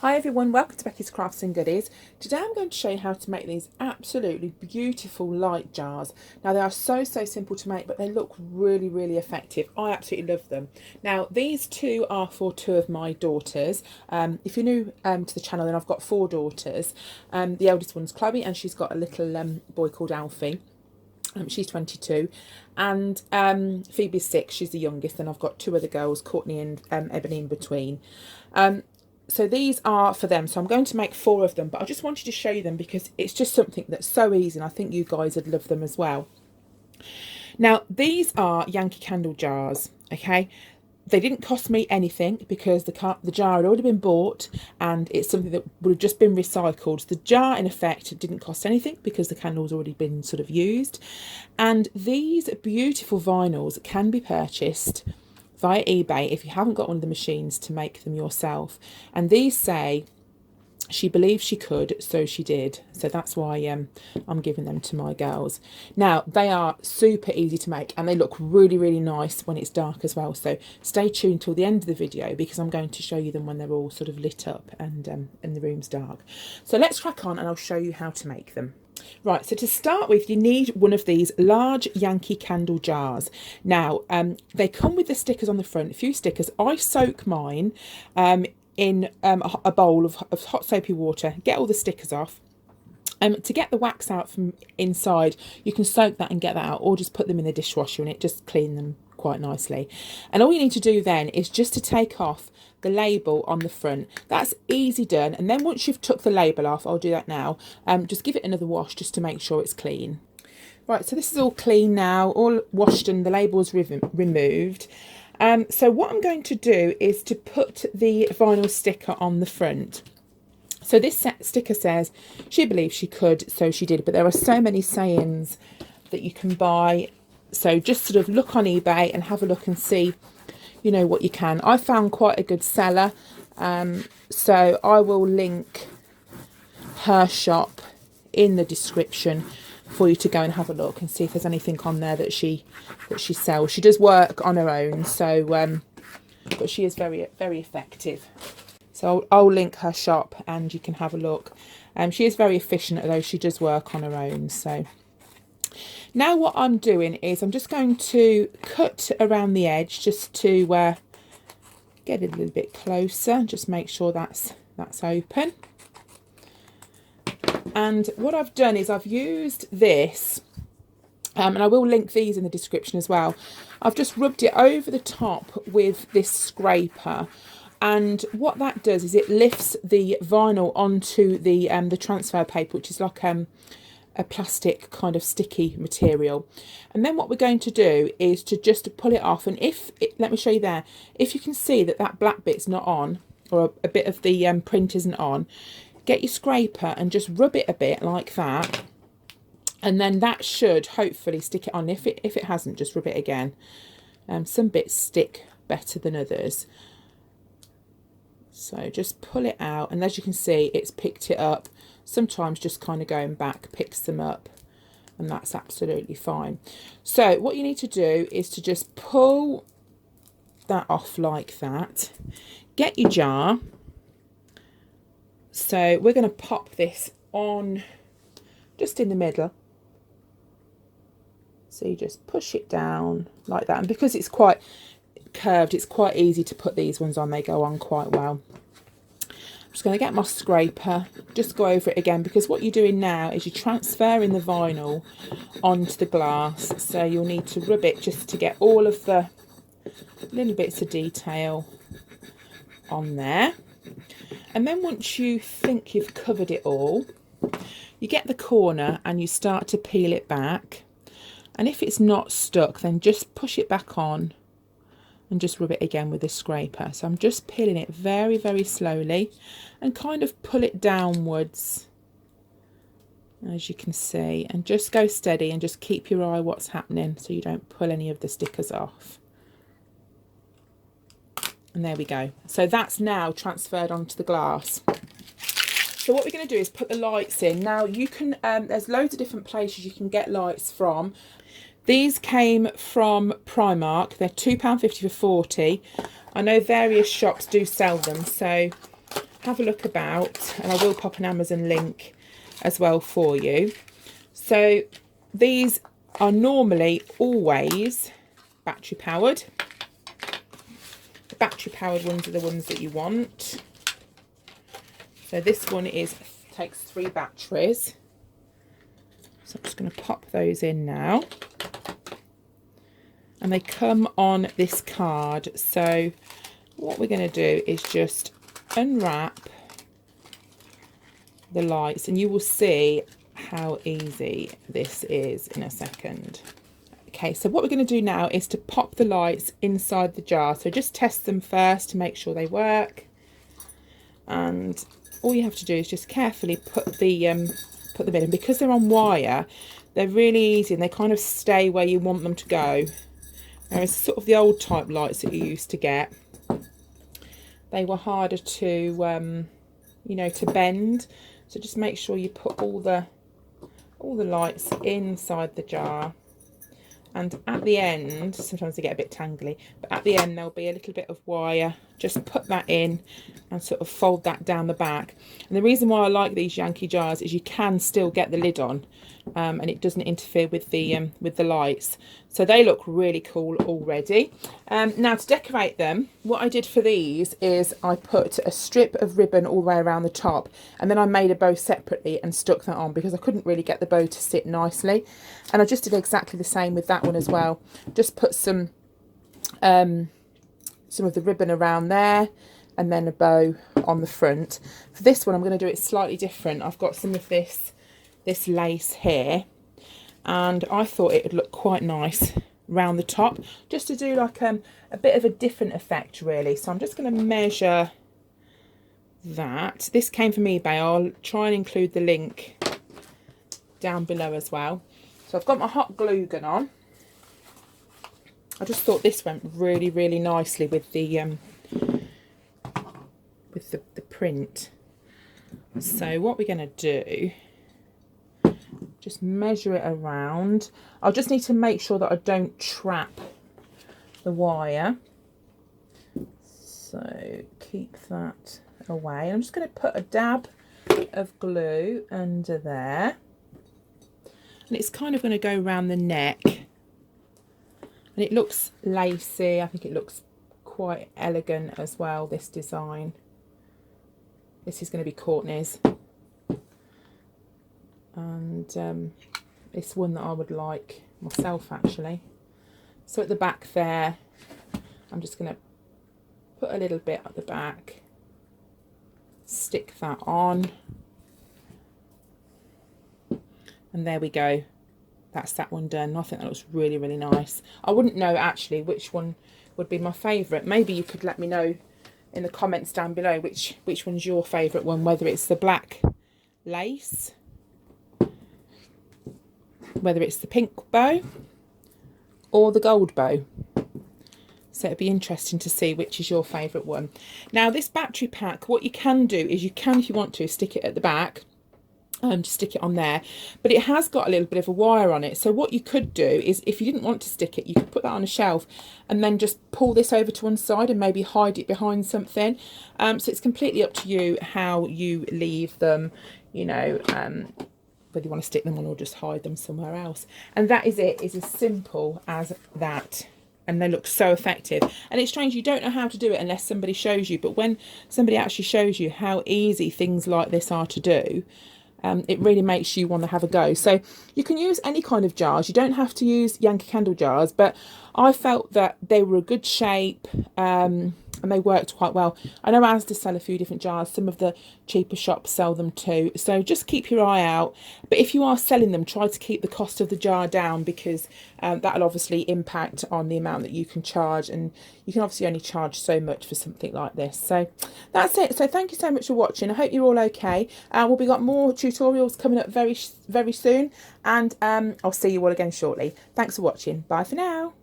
Hi everyone, welcome to Becky's Crafts and Goodies. Today I'm going to show you how to make these absolutely beautiful light jars. Now they are so simple to make, but they look really effective. I absolutely love them. Now these two are for two of my daughters. If you're new to the channel, then I've got four daughters. The eldest one's Chloe and she's got a little boy called Alfie. She's 22 and Phoebe's 6, she's the youngest, and I've got two other girls, Courtney and Ebony in between. So these are for them, so I'm going to make four of them, but I just wanted to show you them because it's just something that's so easy and I think you guys would love them as well. Now these are Yankee Candle Jars, okay? They didn't cost me anything because the jar had already been bought and it's something that would have just been recycled. The jar in effect didn't cost anything because the candle's already been sort of used. And these beautiful vinyls can be purchased via eBay if you haven't got one of the machines to make them yourself. And these say, she believed she could, so she did. So that's why I'm giving them to my girls. Now, they are super easy to make and they look really nice when it's dark as well. So stay tuned till the end of the video because I'm going to show you them when they're all sort of lit up and the room's dark. So let's crack on and I'll show you how to make them. Right, so to start with, you need one of these large Yankee Candle jars. Now, they come with the stickers on the front, a few stickers. I soak mine in a bowl of hot soapy water, get all the stickers off. To get the wax out from inside, you can soak that and get that out, or just put them in the dishwasher and it just clean them quite nicely. And all you need to do then is just to take off the label on the front. That's easy done. And then once you've took the label off, I'll do that now, just give it another wash just to make sure it's clean. Right, so this is all clean now, all washed and the label's removed. So what I'm going to do is to put the vinyl sticker on the front. So this sticker says, she believed she could, so she did. But there are so many sayings that you can buy. So just sort of look on eBay and have a look and see, you know, what you can. I found quite a good seller. So I will link her shop in the description for you to go and have a look and see if there's anything on there that she sells. She does work on her own, so but she is very effective. So I'll link her shop and you can have a look. She is very efficient, although she does work on her own. So now what I'm doing is I'm just going to cut around the edge just to get it a little bit closer. Just make sure that's open. And what I've done is I've used this, and I will link these in the description as well. I've just rubbed it over the top with this scraper. And what that does is it lifts the vinyl onto the transfer paper, which is like a plastic kind of sticky material. And then what we're going to do is to just pull it off. And let me show you there, if you can see that black bit's not on, or a bit of the print isn't on, get your scraper and just rub it a bit like that. And then that should hopefully stick it on. If it hasn't, just rub it again. Some bits stick better than others. So just pull it out, and as you can see, it's picked it up. Sometimes just kind of going back picks them up, and that's absolutely fine. So what you need to do is to just pull that off like that. Get your jar. So we're going to pop this on just in the middle. So you just push it down like that, and because it's quite curved, it's quite easy to put these ones on. They go on quite well. I'm just going to get my scraper, just go over it again, because what you're doing now is you're transferring the vinyl onto the glass. So you'll need to rub it just to get all of the little bits of detail on there. And then once you think you've covered it all, you get the corner and you start to peel it back. And if it's not stuck, then just push it back on and just rub it again with a scraper. So I'm just peeling it very slowly and kind of pull it downwards, as you can see, and just go steady and just keep your eye what's happening so you don't pull any of the stickers off. And there we go. So that's now transferred onto the glass. So what we're going to do is put the lights in. Now you can, there's loads of different places you can get lights from. These came from Primark. They're £2.50 for 40. I know various shops do sell them, so have a look about, and I will pop an Amazon link as well for you. So these are normally always battery powered. The battery powered ones are the ones that you want. So this one takes 3 batteries. So I'm just going to pop those in now. And they come on this card. So what we're going to do is just unwrap the lights, and you will see how easy this is in a second. Okay, so what we're going to do now is to pop the lights inside the jar. So just test them first to make sure they work. And all you have to do is just carefully put them in. And because they're on wire, they're really easy and they kind of stay where you want them to go. Whereas sort of the old type lights that you used to get, they were harder to, you know, to bend. So just make sure you put all the lights inside the jar. And at the end, sometimes they get a bit tangly, but at the end there'll be a little bit of wire. Just put that in and sort of fold that down the back. And the reason why I like these Yankee jars is you can still get the lid on, and it doesn't interfere with the lights. So they look really cool already. Now to decorate them, what I did for these is I put a strip of ribbon all the way around the top, and then I made a bow separately and stuck that on because I couldn't really get the bow to sit nicely. And I just did exactly the same with that one as well. Just put some of the ribbon around there and then a bow on the front. For this one I'm going to do it slightly different. I've got some of this lace here, and I thought it would look quite nice round the top, just to do like a bit of a different effect really. So I'm just going to measure that. This came from eBay. I'll try and include the link down below as well. So I've got my hot glue gun on. I just thought this went really, really nicely with the print. So what we're going to do, just measure it around. I'll just need to make sure that I don't trap the wire. So keep that away. I'm just going to put a dab of glue under there. And it's kind of going to go around the neck. And it looks lacy. I think it looks quite elegant as well, this design. This is going to be Courtney's. And it's one that I would like myself actually. So at the back there, I'm just going to put a little bit at the back. Stick that on. And there we go. That's that one done. I think that looks really, really nice. I wouldn't know actually which one would be my favourite. Maybe you could let me know in the comments down below which one's your favourite one, whether it's the black lace, whether it's the pink bow or the gold bow. So it'd be interesting to see which is your favourite one. Now this battery pack, what you can do is you can, if you want to, stick it at the back. Just stick it on there, but it has got a little bit of a wire on it. So what you could do is, if you didn't want to stick it, you could put that on a shelf and then just pull this over to one side and maybe hide it behind something. So it's completely up to you how you leave them, you know, whether you want to stick them on or just hide them somewhere else. And that is it. It's as simple as that. And they look so effective. And it's strange, you don't know how to do it unless somebody shows you, but when somebody actually shows you how easy things like this are to do, it really makes you want to have a go. So you can use any kind of jars. You don't have to use Yankee Candle jars, but I felt that they were a good shape, and they worked quite well. I know Asda sell a few different jars. Some of the cheaper shops sell them too. So just keep your eye out. But if you are selling them, try to keep the cost of the jar down, because that'll obviously impact on the amount that you can charge. And you can obviously only charge so much for something like this. So that's it. So thank you so much for watching. I hope you're all okay. We'll be got more tutorials coming up very, very soon. And I'll see you all again shortly. Thanks for watching. Bye for now.